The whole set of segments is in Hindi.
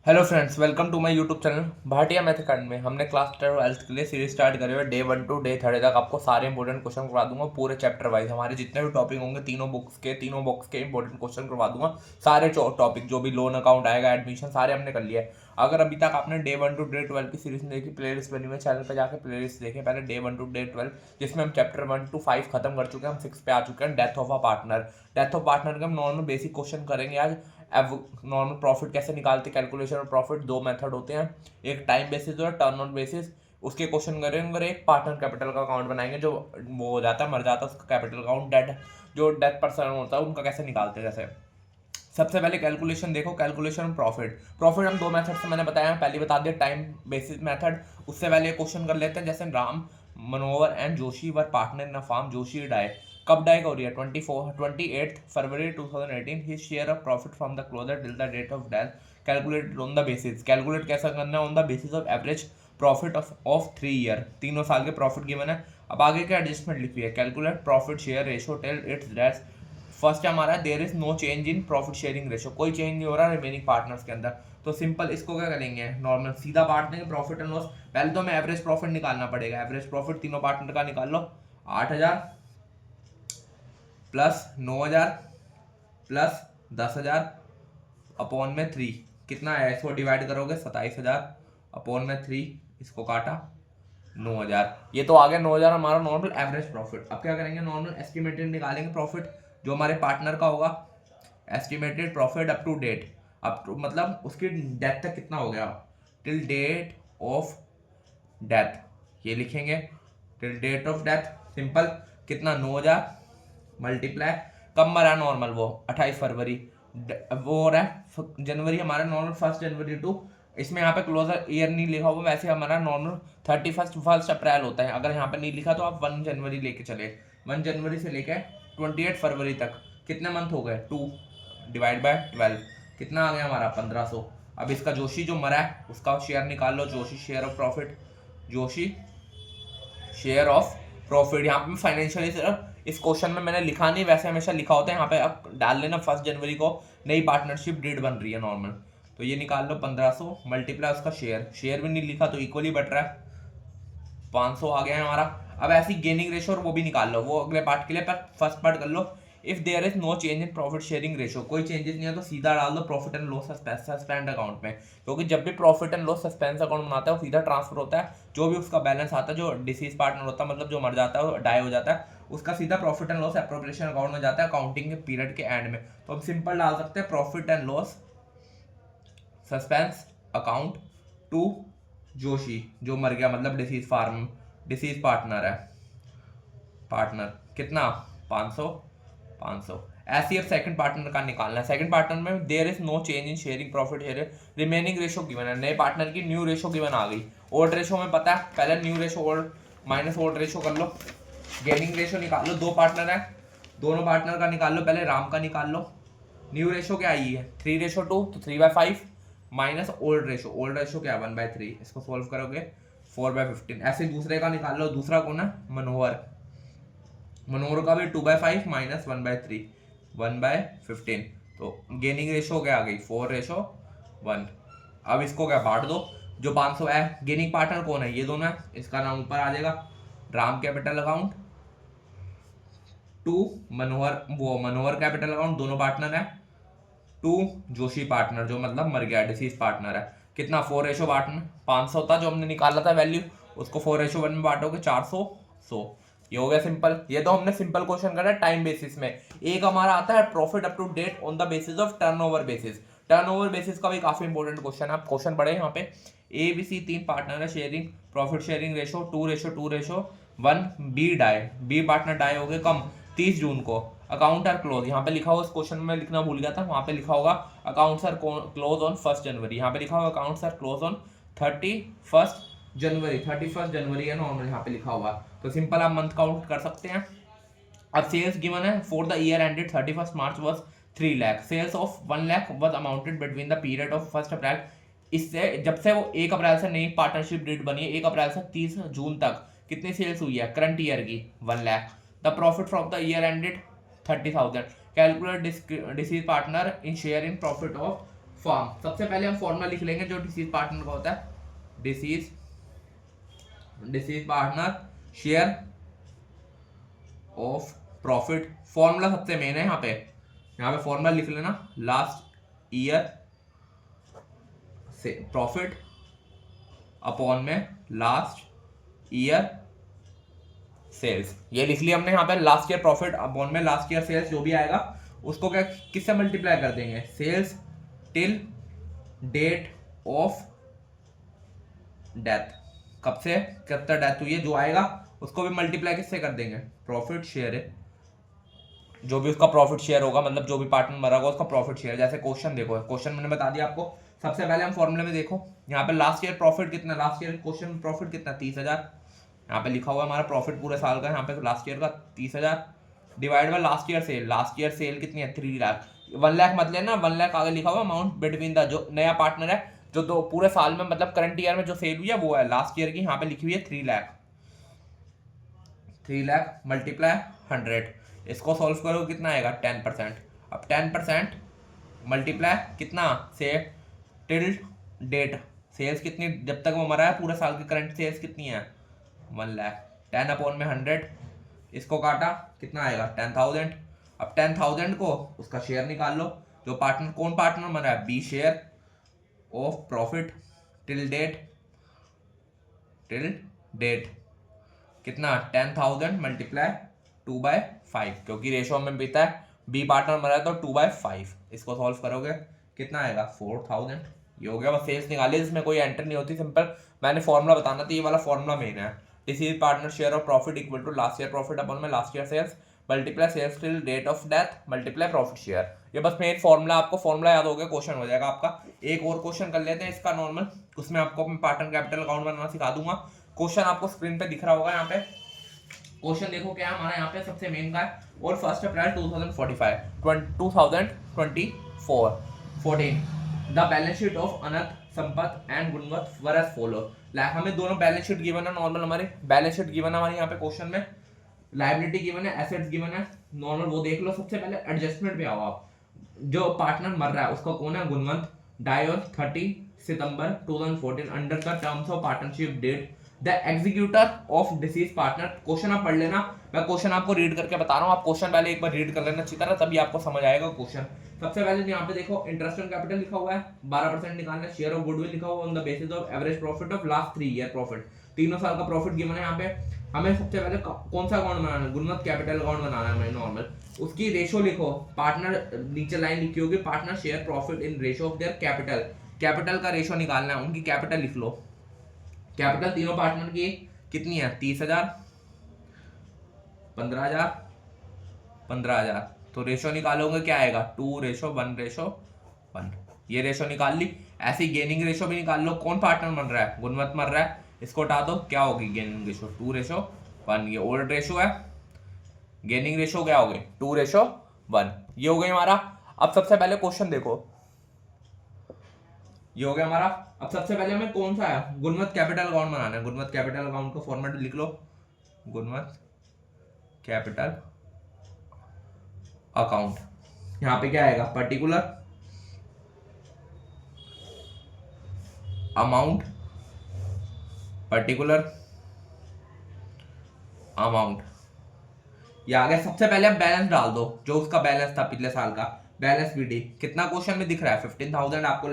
Hello friends, welcome to my YouTube channel Bhatia math academy में। हमने क्लास 12th के लिए सीरीज स्टार्ट करी हुई है। डे 1 टू डे 30 तक आपको सारे इंपॉर्टेंट क्वेश्चन करवा दूंगा पूरे चैप्टर वाइज। हमारे जितने भी टॉपिक होंगे तीनों बॉक्स के इंपॉर्टेंट क्वेश्चन करवा दूंगा। सारे टॉपिक जो भी लोन अकाउंट आएगा, एडमिशन, सारे हमने कर लिया है। अगर अभी तक आपने डे 1 टू डे 12 की सीरीज नहीं देखी, प्लेलिस्ट बनी हुई है चैनल पर, जाकर प्लेलिस्ट देखें। पहले डे 1 टू डे 12 जिसमें हम चैप्टर 1 टू 5 खत्म कर चुके हैं, हम 6 पे आ चुके हैं। Death of a partner. Death of partner के हम नॉर्मल बेसिक क्वेश्चन करेंगे आज। अब नॉर्मल प्रॉफिट कैसे निकालते, कैलकुलेशन ऑफ प्रॉफिट, दो मेथड होते हैं, एक टाइम बेसिस और टर्न ऑन बेसिस। उसके क्वेश्चन करेंगे और एक पार्टनर कैपिटल का अकाउंट बनाएंगे। जो वो हो जाता है, मर जाता है, उसका कैपिटल अकाउंट, डेड जो डेथ पर्सन होता है उनका कैसे निकालते हैं। जैसे सबसे पहले कैलकुलेशन देखो, कैलकुलेशन प्रॉफिट। प्रॉफिट हम दो मेथड से मैंने बताया, पहले बता दिया टाइम बेसिस मेथड। उससे पहले क्वेश्चन कर लेते हैं। जैसे Ram Manohar and Joshi were partner in a firm. Joshi die, कब डाई हो रही है? 28 फरवरी 2018। His share of profit from the closure till the date of death calculated on the basis. Calculate कैसा करना है? On the basis of average profit of 3 year, तीनों साल के प्रॉफिट गिवन है। अब आगे क्या एडजस्टमेंट लिखी है? Calculate profit share ratio till its death. First हमारा there is no change in profit sharing ratio, कोई चेंज नहीं हो रहा रिमेनिंग पार्टनर्स के अंदर। तो सिंपल इसको क्या करेंगे? नॉर्मल सीधा बांट देंगे प्रॉफिट एंड लॉस। पहले तो हमें एवरेज प्रॉफिट निकालना पड़ेगा। एवरेज प्रॉफिट तीनों पार्टनर का निकाल लो। 8,000 प्लस 9,000 प्लस 10,000 अपॉन में 3 कितना है? इसको डिवाइड करोगे 27,000 अपॉन में 3, इसको काटा 9,000। ये तो आ गया 9,000 हमारा नॉर्मल एवरेज प्रॉफिट। अब क्या करेंगे? नॉर्मल एस्टिमेटेड निकालेंगे प्रॉफिट जो हमारे पार्टनर का होगा। Estimated profit up to date, up to मतलब उसकी डेथ तक कितना हो गया, टिल डेट ऑफ डेथ, ये लिखेंगे till date of death. Simple कितना? 9,000 मल्टीप्लाई, कब मरा नॉर्मल? वो 28 फरवरी। वो हो रहा है जनवरी हमारा नॉर्मल 1 जनवरी टू, इसमें यहाँ पे क्लोजर ईयर नहीं लिखा हुआ, वैसे हमारा नॉर्मल 1 अप्रैल होता है। अगर यहाँ पे नहीं लिखा तो आप 1 जनवरी लेके चले। 1 जनवरी से लेके 28 फरवरी तक कितने मंथ हो गए? 2 डिवाइड बाय 12 कितना आ गया हमारा? 1500। अब इसका जोशी जो मरा है उसका शेयर निकाल लो। Joshi share of profit, Joshi share of profit. यहाँ पे फाइनेंशियली इस क्वेश्चन में मैंने लिखा नहीं, वैसे हमेशा लिखा होता है। यहाँ पे अब डाल लेना 1 जनवरी को नई पार्टनरशिप डेट बन रही है नॉर्मल। तो ये निकाल लो 1500 मल्टीप्लाई उसका शेयर भी नहीं लिखा तो इक्वली बट रहा है, 500 आ गया है हमारा। अब ऐसी गेनिंग रेशो और वो भी निकाल लो, वो अगले पार्ट के लिए, पर फर्स्ट पार्ट कर लो। If there is no change in profit sharing ratio, कोई चेंजेस नहीं है तो सीधा डाल दो profit and loss suspend account में, क्योंकि जब भी profit and loss suspense account बनाता है वो सीधा ट्रांसफर होता है। जो भी उसका बैलेंस आता है, जो डिसीज पार्टनर होता है, मतलब जो मर जाता है, वो डाई हो जाता है, उसका सीधा profit and loss appropriation account में जाता है अकाउंटिंग के पीरियड के एंड में। तो हम सिंपल डाल सकते हैं profit and loss suspense account to Joshi जो मर गया, मतलब डिसीज पार्टनर है। पार्टनर कितना? 500। ऐसे ही अब सेकंड पार्टनर का निकालना है। सेकंड पार्टनर में there is no change in sharing profit share, remaining ratio given है। नए पार्टनर की न्यू रेशो गिवन आ गई। ओल्ड रेशो में पता है, पहले new ratio old minus old ratio कर लो। गेनिंग रेशो निकाल लो, दो पार्टनर है, दोनों पार्टनर का निकाल लो। पहले राम का निकाल लो। न्यू रेशो क्या आई है? 3:2, तो 3/5 माइनस ओल्ड रेशो क्या? 1/3। इसको सोल्व करोगे 4/15। ऐसे दूसरे का निकाल लो। दूसरा कौन है? मनोहर का भी 2/5 माइनस 1/3, 1/15। तो गेनिंग रेशो क्या आ गई? 4:1। अब इसको क्या बांट दो। जो 500 है, गेनिंग पार्टनर कौन है? ये दोनों है, इसका नाम ऊपर आ जाएगा। Ram capital account to Manohar capital account, दोनों पार्टनर है, टू जोशी पार्टनर जो मतलब मर गया, डिसीज पार्टनर है। कितना? 4:1 बांटना। 500 था जो हमने निकाला था वैल्यू, उसको 4:1 में बांटोगे 400 100। ये हो गया सिंपल। ये तो हमने सिंपल क्वेश्चन करा टाइम बेसिस में। एक हमारा आता है profit up to date on the basis of turnover basis. Turnover basis का भी काफी इंपॉर्टेंट क्वेश्चन है, आप क्वेश्चन पढ़े यहाँ पे। ए बी सी 3 पार्टनर है, sharing profit sharing ratio 2:2:1। B die, B partner die हो गए कम 30 जून को। अकाउंट आर क्लोज, यहाँ पे लिखा हुआ, इस क्वेश्चन में लिखना भूल गया था, वहां पे लिखा होगा अकाउंट्स आर क्लोज ऑन 1 जनवरी। यहाँ पे लिखा होगा अकाउंट्स आर क्लोज ऑन 31 जनवरी। 31 जनवरी है नॉर्मल यहाँ पे लिखा हुआ। तो सिंपल आप मंथ काउंट कर सकते हैं। अब सेल्स गिवन है for the year ended 31 March was 3 lakh. Sales of 1 lakh was amounted between the period of 1 April. इससे जब से वो 1 अप्रैल से नई पार्टनरशिप डेट बनी है, 1 अप्रैल से 30 जून तक कितनी सेल्स हुई है करंट ईयर की? 1 lakh. The profit from the year ended 30,000। Calculate disease partner in share in profit of firm. सबसे पहले हम फॉर्मूला लिख लेंगे जो डिसीज पार्टनर का होता है, deceased partner share of profit. Formula सबसे मेन है यहाँ पे फॉर्मूला लिख लेना, लास्ट ईयर से प्रॉफिट अपॉन में लास्ट ईयर सेल्स। ये लिख लिया हमने यहाँ पे, लास्ट ईयर प्रॉफिट अपॉन में लास्ट ईयर सेल्स। जो भी आएगा उसको क्या किससे मल्टीप्लाई कर देंगे, sales till date of death, कब से कब तक डेथ हुई है जो आएगा उसको भी मल्टीप्लाई किससे कर देंगे, प्रॉफिट शेयर है, जो भी उसका प्रॉफिट शेयर होगा, मतलब जो भी पार्टनर मरा होगा उसका प्रॉफिट शेयर। जैसे क्वेश्चन देखो, क्वेश्चन मैंने बता दिया आपको। सबसे पहले हम फॉर्मूले में देखो यहाँ पे लास्ट ईयर प्रॉफिट कितना, लास्ट ईयर क्वेश्चन में प्रॉफिट कितना 30,000, यहाँ पे लिखा हुआ है हमारा प्रॉफिट पूरे साल का, यहाँ पे लास्ट ईयर का 30,000 divide by last year cell. Last year cell कितनी है 3 लाख। 1 लाख मत लेना, 1 लाख आगे लिखा हुआ अमाउंट बिटवीन द, जो नया पार्टनर है जो दो पूरे साल में मतलब करंट ईयर में जो सेल हुई है वो है लास्ट ईयर की, यहाँ पे लिखी हुई है 3 लाख। 3 लाख मल्टीप्लाई 100, इसको सॉल्व करो कितना आएगा 10%। अब 10% मल्टीप्लाई कितना से टिल डेट सेल्स कितनी, जब तक वो मरा है पूरे साल की करंट सेल्स कितनी है 1 लाख। 10 अपॉन में 100, इसको काटा कितना आएगा 10,000। अब 10,000 को उसका शेयर निकाल लो, जो पार्टनर कौन पार्टनर मरा है, B share of profit till date कितना 10,000 मल्टीप्लाई 2/5, क्योंकि रेशो में बीता है, बी पार्टनर मरा है तो 2/5। इसको सॉल्व करोगे कितना आएगा 4,000। ये हो गया, बस सेल्स निकाली, इसमें कोई एंटर नहीं होती, सिंपल मैंने फॉर्मूला बताना था, ये वाला फॉर्मूला मेन है। Deceased partner share of profit equal to last year profit upon में last year sales multiply sales till date of death multiply profit share. ये बस मेन फॉर्मूला, आपको फॉर्मूला याद हो गया, क्वेश्चन हो जाएगा आपका। एक और क्वेश्चन कर लेते हैं इसका नॉर्मल, उसमें आपको पार्टनर कैपिटल अकाउंट बनाना सिखा दूंगा। क्वेश्चन आपको स्क्रीन पे दिख रहा होगा, यहाँ पे क्वेश्चन देखो क्या हमारा यहाँ पे सबसे मेन का है। और 1 April 2014 the balance sheet of Anant Sampat and Gunvant were as follow. हमें दोनों बैलेंस शीट गिवन है, नॉर्मल हमारे बैलेंस शीट गिवन है हमारे यहाँ पे क्वेश्चन में, लायबिलिटी गिवन है, एसेट्स गिवन है, नॉर्मल वो देख लो। सबसे पहले एडजस्टमेंट पे आओ आप, जो पार्टनर मर रहा है उसका कौन है, Gunvant, die on 30 September 2014 under the terms of partnership date the executor of deceased partner. Question आप पढ़ लेना, मैं क्वेश्चन आपको रीड करके बता रहा हूँ, आप क्वेश्चन पहले एक बार रीड कर लेना अच्छी तरह, तभी आपको समझ आएगा क्वेश्चन। सबसे पहले यहाँ पे देखो इंटरेस्ट ऑन कैपिटल लिखा हुआ है 12% निकालना, शेयर ऑफ गुडविल लिखा हुआ on the basis of average profit of last 3 year profit, तीनों साल का प्रॉफिट गिवन है यहाँ पे। हमें सबसे पहले कौन सा अकाउंट बनाना है, गुणवत्त कैपिटल अकाउंट बनाना है हमें नॉर्मल। उसकी रेशो लिखो, पार्टनर नीचे लाइन लिखी होगी, partner share profit in ratio of their capital, capital का रेशो निकालना है, उनकी कैपिटल लिख लो। कैपिटल तीनों पार्टनर की कितनी है 30,000 15,000 15,000, तो रेशो निकालोगे क्या आएगा 2:1:1। ये रेशो निकाल ली। ऐसी गेनिंग रेशो भी निकाल लो, कौन पार्टनर मर रहा है, गुणवत्त मर रहा है, इसको हटा दो, क्या होगी गेनिंग रेशो 2:1। ये ओल्ड रेशो है, गेनिंग रेशो क्या होगी 2:1। ये हो गई हमारा। अब सबसे पहले क्वेश्चन देखो, ये हो गया हमारा। अब सबसे पहले हमें कौन सा है, गुणवत्त कैपिटल अकाउंट बनाना है। गुणवत्त कैपिटल अकाउंट का फॉर्मेट लिख लो, गुणवत्त कैपिटल अकाउंट। यहाँ पे क्या आएगा, पर्टिकुलर अमाउंट, पर्टिकुलर अमाउंट, ये आ गया। सबसे पहले आप बैलेंस डाल दो, जो उसका बैलेंस था पिछले साल का, बैलेंस बीडी कितना क्वेश्चन में दिख रहा है 15,000 आपको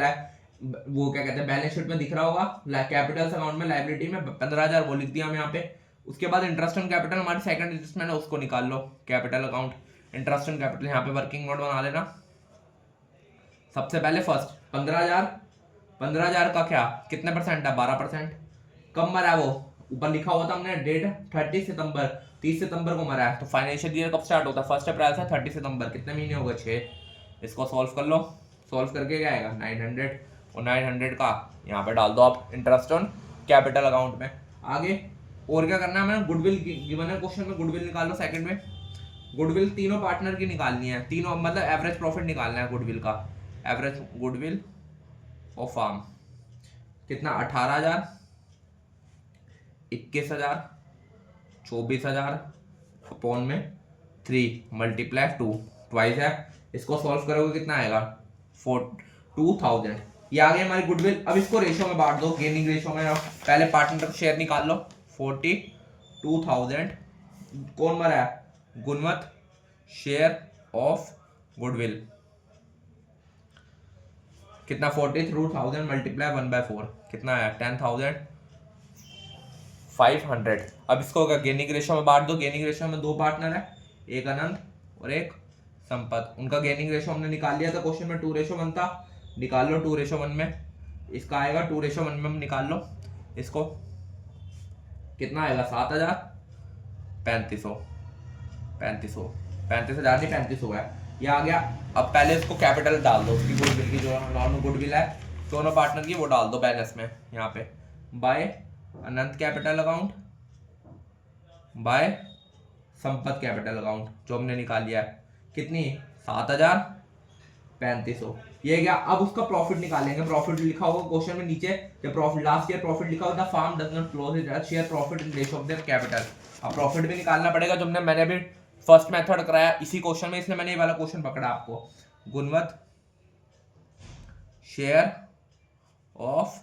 वो क्या कहते हैं बैलेंस शीट में दिख रहा होगा, कैपिटल अकाउंट में, लायबिलिटी में 15,000 वो लिख दिया हम यहाँ पे। उसके बाद इंटरेस्ट ऑन कैपिटल हमारी सेकंड एडजस्टमेंट है, उसको निकाल लो, capital account interest on capital, यहाँ पे वर्किंग नोट बना लेना। सबसे पहले फर्स्ट 15,000 का क्या कितने परसेंट है 12%। कब मरा है वो, ऊपर लिखा हुआ था हमने डेट 30 सितंबर को मरा है, तो फाइनेंशियल ईयर कब स्टार्ट होता है 1 अप्रैल से 30 सितंबर, कितने महीने हो गए 6। इसको सॉल्व कर लो, सॉल्व करके क्या आएगा 900, और 900 का यहाँ पे डाल दो आप इंटरेस्ट ऑन कैपिटल अकाउंट में। आगे और क्या करना है हमें, गुडविल गिवन है क्वेश्चन में, गुडविल निकाल लो सेकंड में। गुडविल तीनों पार्टनर की निकालनी है, तीनों मतलब एवरेज प्रॉफिट निकालना है गुडविल का, एवरेज गुडविल ऑफ फार्म कितना 18,000 21,000 24,000 अपॉन में 3 मल्टीप्लाई 2 ट्वाइस है। इसको सॉल्व करोगे कितना आएगा 2000। ये आ गई हमारी गुडविल। अब इसको रेशो में बांट दो, गेनिंग रेशो में। पहले पार्टनर का शेयर निकाल लो। 42,000 कौन मरा है, गुणवत्त, शेयर ऑफ गुडविल कितना 43,000 मल्टीप्लाई 1/4 कितना है 10,500। अब इसको अगर गेनिंग रेशो में बांट दो। गेनिंग रेशो में दो पार्टनर है, एक अनंत और एक संपत। उनका गेनिंग रेशो हमने निकाल लिया था क्वेश्चन में 2:1 था। निकाल लो 2:1 में। इसका आएगा 2:1 में हम निकाल लो इसको। कितना आएगा 7,000 3500 नहीं 3500 है। ये आ गया। अब पहले इसको कैपिटल डाल दो उसकी गुडविल की, जो नॉर्मल गुडविल है दोनों पार्टनर की, वो डाल दो बैलेंस में यहाँ पे। By Anant capital account by Sampat capital account जो हमने निकाल लिया है। कितनी 7,3500। ये गया। अब उसका प्रॉफिट निकालेंगे। प्रॉफिट लिखा होगा क्वेश्चन में नीचे, जब प्रॉफिट लास्ट ईयर प्रॉफिट लिखा होगा, the firm does not close its share profit in ratio of their capital. अब प्रॉफिट भी निकालना पड़ेगा, जो मैंने अभी फर्स्ट मेथड कराया इसी क्वेश्चन में, इसलिए मैंने ये वाला क्वेश्चन पकड़ा आपको। गुणवत्त शेयर ऑफ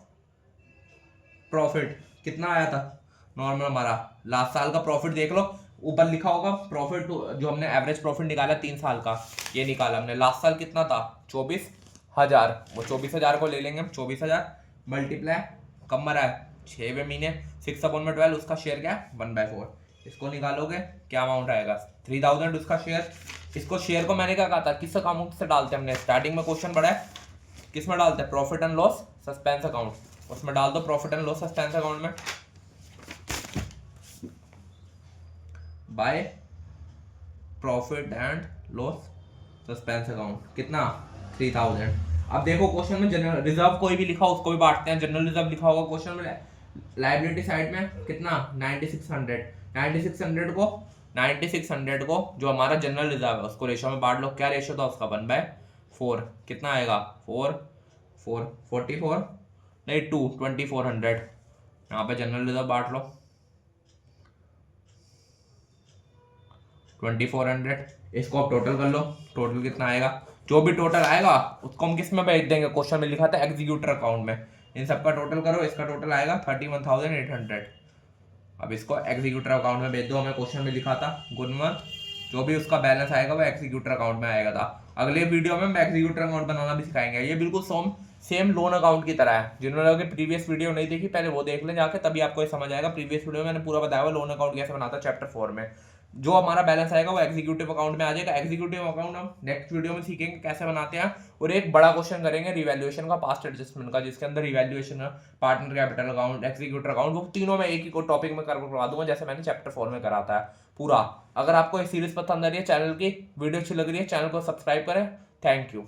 प्रॉफिट कितना आया था नॉर्मल हमारा लास्ट साल का प्रॉफिट देख लो, ऊपर लिखा होगा प्रॉफिट जो हमने एवरेज प्रॉफिट निकाला 3 साल का, ये निकाला हमने। लास्ट साल कितना था 24,000। वो 24,000 को ले लेंगे हम। 24,000 मल्टीप्लाई कम मरा है 6वें महीने 6/12, उसका शेयर क्या है 1/4। इसको निकालोगे क्या अमाउंट आएगा 3,000 उसका शेयर। इसको शेयर को मैंने क्या कहा था, किस अकाउंट से डालते हैं हमने, स्टार्टिंग में क्वेश्चन पढ़ा है किस में डालते हैं, profit and loss suspense account, उसमें डाल दो profit and loss suspense account में। By profit and loss suspense account कितना 3,000। अब देखो क्वेश्चन में जनरल रिजर्व कोई भी लिखा हो उसको भी बांटते हैं। जनरल रिजर्व लिखा होगा क्वेश्चन में, लायबिलिटी साइड में कितना 9600 को जो हमारा जनरल रिजर्व है उसको रेशो में बांट लो। क्या रेशो था उसका 1/4। कितना आएगा 44 नहीं 2400। यहाँ पे जनरल रिजर्व बांट लो 2400। इसको आप टोटल कर लो, टोटल कितना आएगा, जो भी टोटल आएगा उसको हम किस में भेज देंगे, क्वेश्चन में लिखा था एग्जीक्यूटर अकाउंट में। इन सबका टोटल करो, इसका टोटल आएगा 31,800। अब इसको एग्जीक्यूटर अकाउंट में भेज दो, हमें क्वेश्चन में लिखा था गुणवत्त, जो भी उसका बैलेंस आएगा वो एग्जीक्यूटर अकाउंट में आएगा था। अगले वीडियो में हम एग्जीक्यूटर अकाउंट बनाना भी सिखाएंगे। ये बिल्कुल सेम लोन अकाउंट की तरह है। जिन्होंने प्रीवियस वीडियो नहीं देखी पहले वो देख लें जाके, तभी आपको ये समझ आएगा। प्रीवियस वीडियो में मैंने पूरा बताया हुआ लोन अकाउंट कैसे बनाता है चैप्टर 4 में। जो हमारा बैलेंस आएगा वो एग्जीक्यूटिव अकाउंट में आ जाएगा। एग्जीक्यूटिव अकाउंट हम नेक्स्ट वीडियो में सीखेंगे कैसे बनाते हैं। और एक बड़ा क्वेश्चन करेंगे रिवैल्यूएशन का, पास्ट एडजस्टमेंट का, जिसके अंदर रिवैल्यूएशन है, partner capital account, executor account, वो तीनों में एक ही टॉपिक में करवा दूंगा जैसे मैंने चैप्टर 4 में कराता है पूरा। अगर आपको ये सीरीज पसंद आ रही है, चैनल की वीडियो अच्छी लग रही है, चैनल को सब्सक्राइब करें। Thank you.